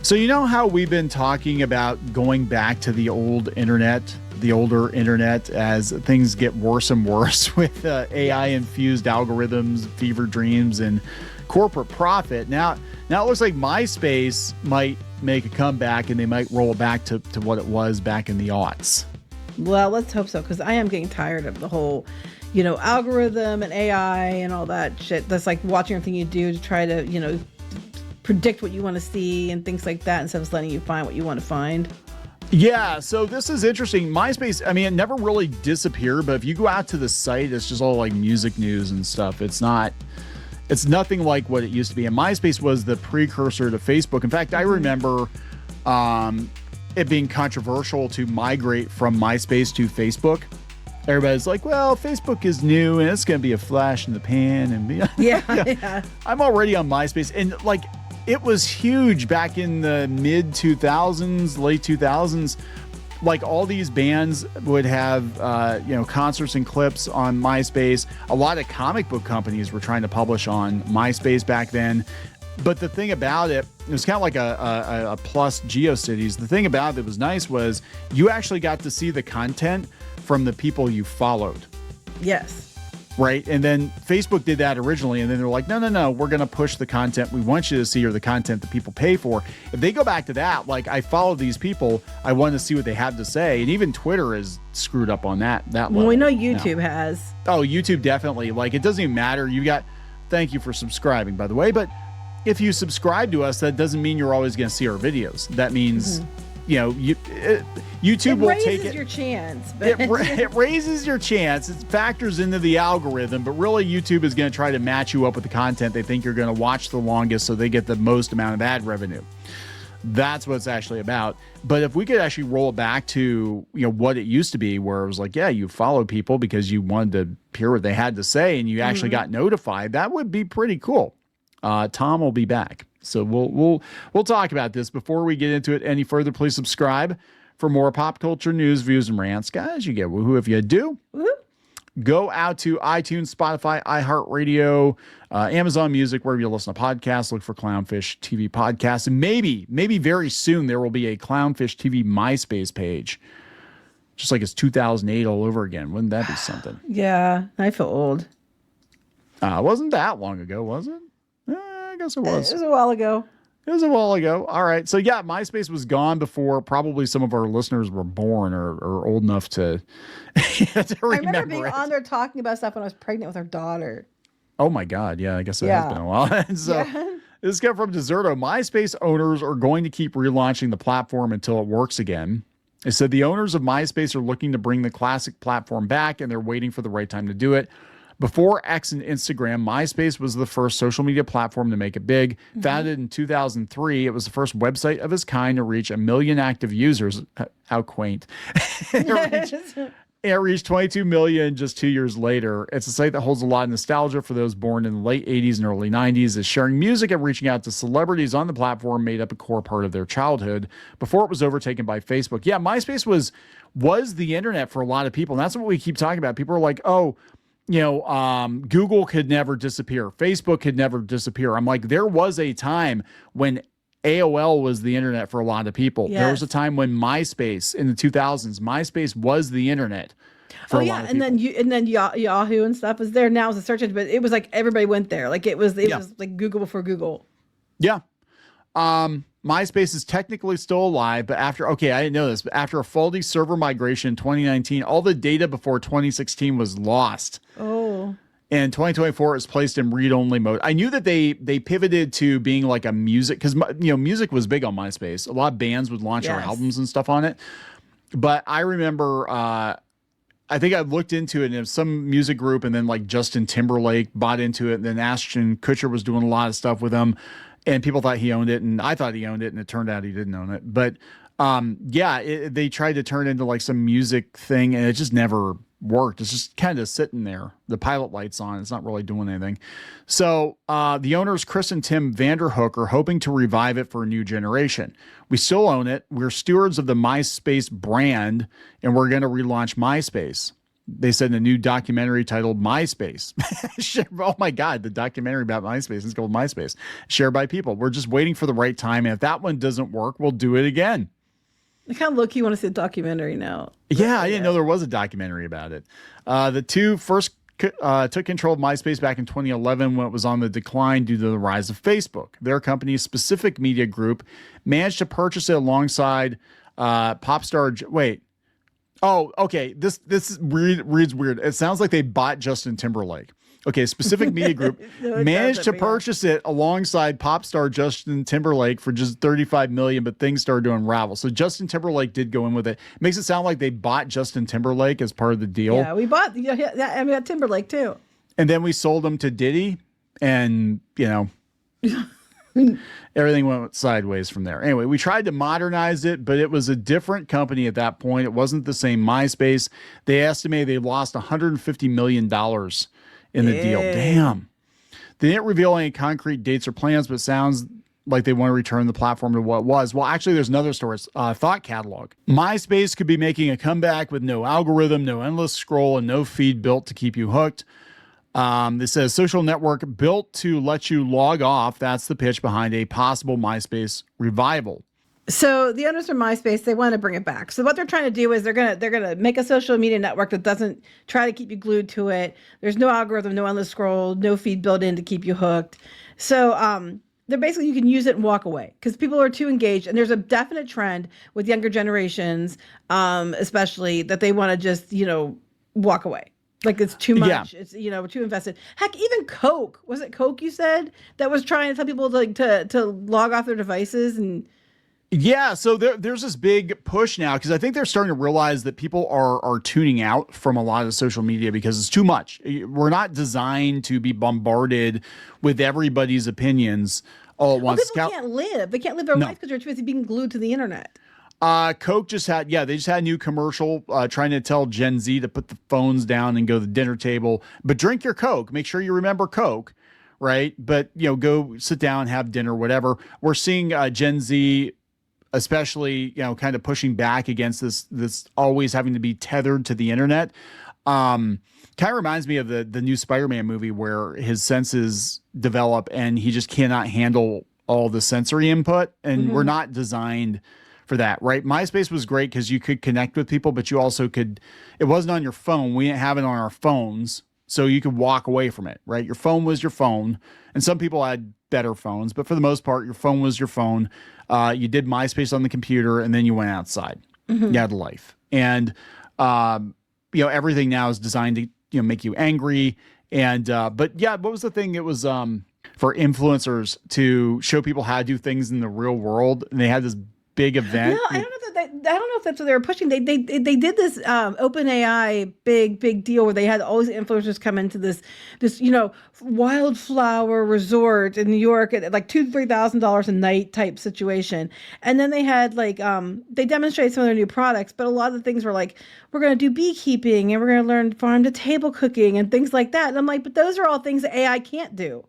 So you know how we've been talking about going back to the older internet as things get worse and worse with AI-infused algorithms, fever dreams, and corporate profit. Now it looks like MySpace might make a comeback and they might roll back to what it was back in the aughts. Well, let's hope so, because I am getting tired of the whole, algorithm and AI and all that shit. That's like watching everything you do to try to, predict what you want to see and things like that instead of letting you find what you want to find. Yeah, so this is interesting. MySpace, it never really disappeared, but if you go out to the site, it's just all like music news and stuff. It's nothing like what it used to be. And MySpace was the precursor to Facebook. In fact, I remember it being controversial to migrate from MySpace to Facebook. Everybody's like, well, Facebook is new and it's going to be a flash in the pan. And yeah. I'm already on MySpace. And like, it was huge back in the mid 2000s, late 2000s. Like all these bands would have, concerts and clips on MySpace. A lot of comic book companies were trying to publish on MySpace back then. But the thing about it was kind of like a plus GeoCities. The thing about it that was nice was you actually got to see the content from the people you followed. Yes. Right. And then Facebook did that originally. And then they're like, no, we're going to push the content we want you to see or the content that people pay for. If they go back to that, like I follow these people, I want to see what they have to say. And even Twitter is screwed up on that level. Well, we know YouTube has. Oh, YouTube definitely. Like it doesn't even matter. Thank you for subscribing, by the way. But if you subscribe to us, that doesn't mean you're always going to see our videos. That means, YouTube will take it. It raises your chance. But it raises your chance. It factors into the algorithm, but really YouTube is going to try to match you up with the content they think you're going to watch the longest so they get the most amount of ad revenue. That's what it's actually about. But if we could actually roll it back to, what it used to be, where it was like, yeah, you followed people because you wanted to hear what they had to say and you actually got notified, that would be pretty cool. Tom will be back. So we'll talk about this. Before we get into it any further, please subscribe for more pop culture news, views, and rants. Guys, you get woohoo if you do. Woo-hoo. Go out to iTunes, Spotify, iHeartRadio, Amazon Music, wherever you listen to podcasts. Look for Clownfish TV podcast. And maybe very soon there will be a Clownfish TV MySpace page. Just like it's 2008 all over again. Wouldn't that be something? Yeah, I feel old. Wasn't that long ago, was it? I guess it was. It was a while ago. All right. So yeah, MySpace was gone before probably some of our listeners were born or old enough to, to remember. I remember being on there talking about stuff when I was pregnant with our daughter. Oh my God. Yeah, I guess it has been a while. And so this guy from Deserto, MySpace owners are going to keep relaunching the platform until it works again. It said the owners of MySpace are looking to bring the classic platform back and they're waiting for the right time to do it. Before X and Instagram, MySpace was the first social media platform to make it big. Founded in 2003, it was the first website of its kind to reach 1 million active users. How quaint. It reached 22 million just 2 years later. It's a site that holds a lot of nostalgia for those born in the late 80s and early 90s, as sharing music and reaching out to celebrities on the platform made up a core part of their childhood before it was overtaken by Facebook. Yeah, MySpace was the internet for a lot of people. And that's what we keep talking about. People are like, Google could never disappear. Facebook could never disappear. I'm like, there was a time when AOL was the internet for a lot of people. Yes. There was a time when MySpace in the 2000s, MySpace was the internet for a lot of people. And then Yahoo and stuff was there. Now it's a search engine, but it was like everybody went there. Like it was like Google before Google. Yeah. MySpace is technically still alive, but I didn't know this, but after a faulty server migration in 2019, all the data before 2016 was lost. Oh. And 2024 is placed in read-only mode. I knew that they pivoted to being like a music, because music was big on MySpace. A lot of bands would launch their albums and stuff on it. But I remember, I think I looked into it, and it was some music group, and then like Justin Timberlake bought into it, and then Ashton Kutcher was doing a lot of stuff with them. And people thought he owned it, and I thought he owned it, and it turned out he didn't own it. But they tried to turn it into like some music thing, and it just never worked. It's just kind of sitting there. The pilot light's on. It's not really doing anything. So the owners, Chris and Tim Vanderhook, are hoping to revive it for a new generation. We still own it. We're stewards of the MySpace brand, and we're going to relaunch MySpace. they said in a new documentary titled MySpace. Oh my God, the documentary about MySpace is called MySpace. Shared by people. We're just waiting for the right time. And if that one doesn't work, we'll do it again. I kind of look, you want to see a documentary now. Yeah, I didn't know there was a documentary about it. The two first took control of MySpace back in 2011 when it was on the decline due to the rise of Facebook. Their company's Specific Media Group managed to purchase it alongside pop star. Wait. Oh, okay. This reads weird. It sounds like they bought Justin Timberlake. Okay, Specific Media Group managed to purchase it alongside pop star Justin Timberlake for just $35 million, but things started to unravel. So Justin Timberlake did go in with it. Makes it sound like they bought Justin Timberlake as part of the deal. Yeah, we bought. Yeah, and we got Timberlake too. And then we sold them to Diddy, and everything went sideways from there. Anyway, we tried to modernize it, but it was a different company at that point. It wasn't the same MySpace. They estimated they lost $150 million in the deal. Damn. They didn't reveal any concrete dates or plans, but it sounds like they want to return the platform to what it was. Well, actually, there's another story. Thought Catalog. MySpace could be making a comeback with no algorithm, no endless scroll, and no feed built to keep you hooked. This says social network built to let you log off. That's the pitch behind a possible MySpace revival. So the owners of MySpace, they want to bring it back. So what they're trying to do is they're gonna make a social media network that doesn't try to keep you glued to it. There's no algorithm, no endless scroll, no feed built in to keep you hooked. So they're basically, you can use it and walk away because people are too engaged. And there's a definite trend with younger generations, especially, that they want to just walk away. Like it's too much. Yeah. It's too invested. Heck, even Coke, was it Coke you said that was trying to tell people to log off their devices? And yeah, so there's this big push now because I think they're starting to realize that people are tuning out from a lot of social media because it's too much. We're not designed to be bombarded with everybody's opinions all at once. People can't live. They can't live their life because they're too busy being glued to the internet. Coke they just had a new commercial trying to tell Gen Z to put the phones down and go to the dinner table, but drink your Coke. Make sure you remember Coke, right? But, go sit down, have dinner, whatever. We're seeing Gen Z, especially, kind of pushing back against this always having to be tethered to the internet. Kind of reminds me of the new Spider-Man movie where his senses develop and he just cannot handle all the sensory input, and we're not designed for that, right? MySpace was great because you could connect with people, but you also could, it wasn't on your phone. We didn't have it on our phones, so you could walk away from it, right? Your phone was your phone, and some people had better phones, but for the most part, your phone was your phone. You did MySpace on the computer, and then you went outside. You had life. And, everything now is designed to, make you angry. And, but yeah, what was the thing? It was for influencers to show people how to do things in the real world, and they had this big event. No, I don't know if that's what they were pushing. They did this OpenAI big deal where they had all these influencers come into this wildflower resort in New York at like $2,000-3,000 a night type situation, and then they had they demonstrated some of their new products, but a lot of the things were like, we're going to do beekeeping and we're going to learn farm to table cooking and things like that. And I'm like, but those are all things that AI can't do.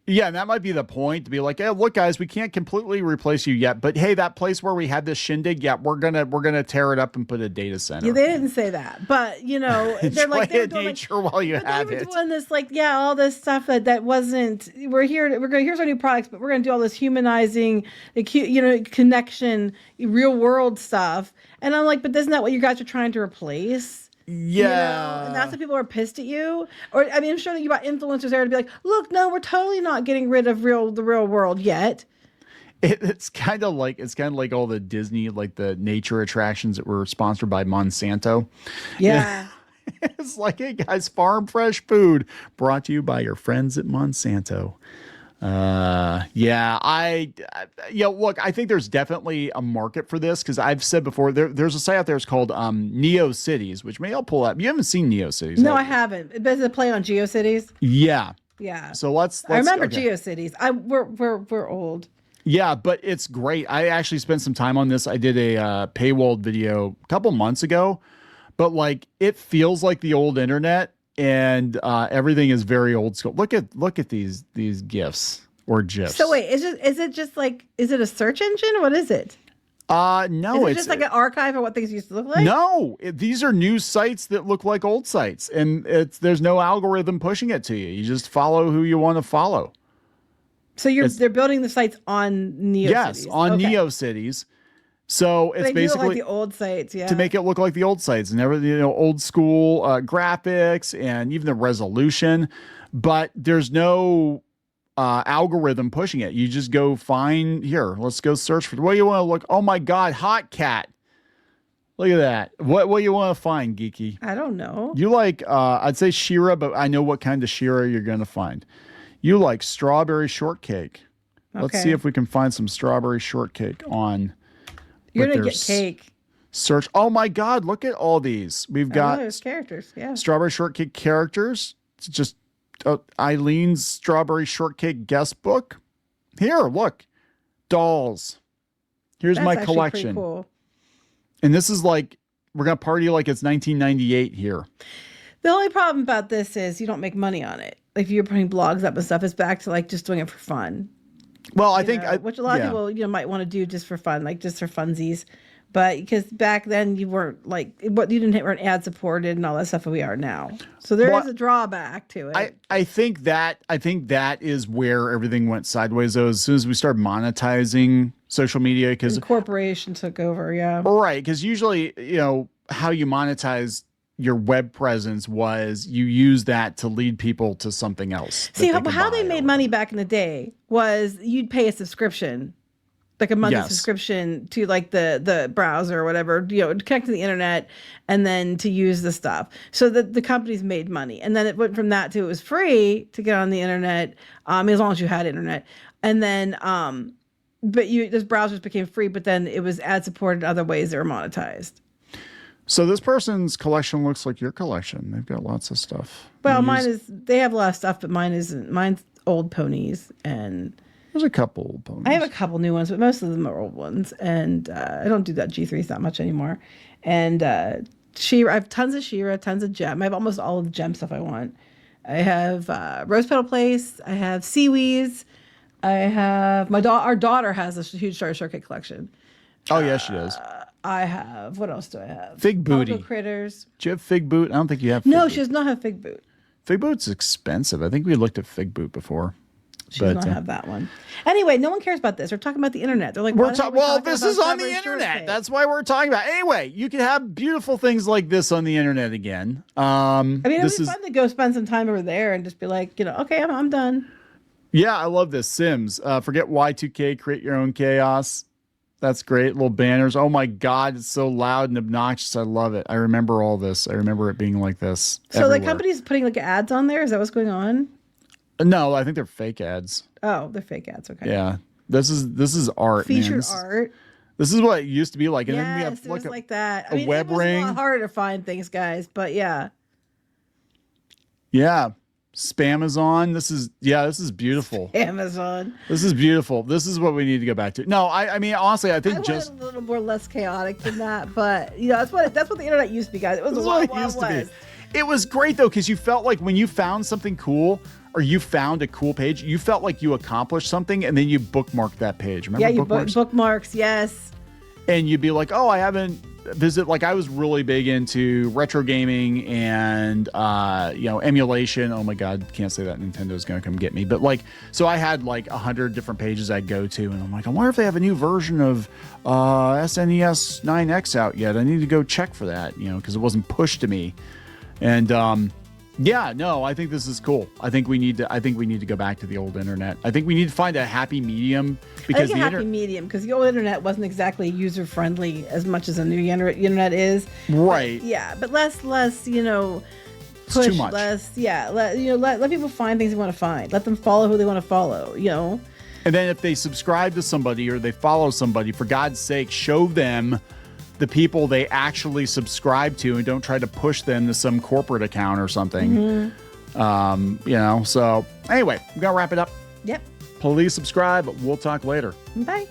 Yeah, and that might be the point, to be like, hey, look, guys, we can't completely replace you yet, but hey, that place where we had this shindig, yeah, we're gonna tear it up and put a data center. Yeah, they didn't say that, but they're like, they're doing nature while you have it. They were doing this all this stuff that wasn't. Here's our new products, but we're gonna do all this humanizing, connection, real world stuff, and I'm like, but isn't that what you guys are trying to replace? Yeah. And that's why people are pissed at you. Or I'm sure that you got influencers there to be like, look, no, we're totally not getting rid of the real world yet. It's kind of like all the Disney, the nature attractions that were sponsored by Monsanto. Yeah. It's like, hey guys, farm fresh food brought to you by your friends at Monsanto. Look, I think there's definitely a market for this because I've said before there's a site out there. It's called NeoCities, which maybe I'll pull up. You haven't seen NeoCities? No, I haven't. Does it play on GeoCities? Yeah. Yeah. So let's I remember GeoCities. We're old. Yeah, but it's great. I actually spent some time on this. I did a paywalled video a couple months ago, but it feels like the old internet. And everything is very old school. Look at these GIFs or GIFs. So wait, is it a search engine? What is it? No, Is it just like an archive of what things used to look like? No, these are new sites that look like old sites, and there's no algorithm pushing it to you. You just follow who you want to follow. So they're building the sites on NeoCities. Yes, on NeoCities. So it's basically like the old sites, yeah, to make it look like the old sites and everything, old school graphics and even the resolution. But there's no algorithm pushing it. You just go find here. Let's go search for what you want to look. Oh my God, hot cat. Look at that. What you want to find, Geeky? I don't know. You like I'd say Shira, but I know what kind of Shira you're gonna find. You like strawberry shortcake. Okay. Let's see if we can find some strawberry shortcake on. You're gonna get cake. Search. Oh my God! Look at all these. We've got those characters. Yeah. Strawberry shortcake characters. It's just Eileen's strawberry shortcake guest book. Here, look, dolls. Here's my collection. Cool. And this is like we're gonna party like it's 1998 here. The only problem about this is you don't make money on it. Like if you're putting blogs up and stuff, it's back to like just doing it for fun. Well, I think which a lot of people might want to do just for fun, like just for funsies. But because back then you weren't like what you weren't ad supported and all that stuff that we are now. So there is a drawback to it. I think that is where everything went sideways though. As soon as we started monetizing social media, because corporation took over, yeah. Right, because usually, how you monetize your web presence was you use that to lead people to something else. See, how they made money back in the day was you'd pay a subscription, like a monthly subscription to like the browser or whatever, to connect to the internet and then to use the stuff. So that the companies made money. And then it went from that to it was free to get on the internet, as long as you had internet. And then but those browsers became free, but then it was ad supported other ways that were monetized. So this person's collection looks like your collection. They've got lots of stuff. Well, they have a lot of stuff, but mine isn't. Mine's old ponies, and there's a couple old ponies. I have a couple new ones, but most of them are old ones, and I don't do that G3s that much anymore. And She-Ra, I have tons of She-Ra, tons of Gem. I have almost all of the Gem stuff I want. I have Rose Petal Place. I have Seaweeds. I have our daughter has a huge Star Shortcake collection. Oh yeah, she does. I have, what else do I have? Fig Booty. Pongo Critters. Do you have Fig Boot? I don't think you have Fig Boot. No, she does not have Fig Boot. Fig Boot's expensive. I think we looked at Fig Boot before. She does not have that one. Anyway, no one cares about this. We're talking about the internet. They're like, well, this is on the internet. That's why we're talking about it. Anyway, you can have beautiful things like this on the internet again. I mean, it'd be fun to go spend some time over there and just be like, okay, I'm done. Yeah, I love this. Sims. Forget Y2K, create your own chaos. That's great. Little banners. Oh my God, it's so loud and obnoxious. I love it. I remember all this. I remember it being like this. So everywhere. The company's putting like ads on there? Is that what's going on? No, I think they're fake ads. Oh, they're fake ads. Okay. Yeah. This is art. Featured art. This is what it used to be like. And then we have it was like that. A web ring. It was a lot harder to find things, guys, but yeah. Yeah. Spamazon. This is beautiful. Amazon. This is beautiful. This is what we need to go back to. No, I mean honestly, I think just a little more less chaotic than that, but that's what the internet used to be, guys. It was what it used to be. It was great though, because you felt like when you found something cool or you found a cool page, you felt like you accomplished something, and then you bookmarked that page. Remember bookmarks? Bookmarks, yes. And you'd be like, oh, I haven't visited. Like I was really big into retro gaming and emulation. Oh my God, can't say that. Nintendo's gonna come get me. But like, so I had like 100 different pages I'd go to, and I'm like, I wonder if they have a new version of SNES 9X out yet. I need to go check for that, because it wasn't pushed to me. And I think this is cool. I think we need to go back to the old internet. I think we need to find a happy medium, because the old internet wasn't exactly user friendly as much as a new internet is. Right. But less push, too much. Let people find things they want to find. Let them follow who they want to follow. And then if they subscribe to somebody or they follow somebody, for God's sake, show them the people they actually subscribe to, and don't try to push them to some corporate account or something. Mm-hmm. So anyway, we gotta wrap it up. Yep. Please subscribe. We'll talk later. Bye.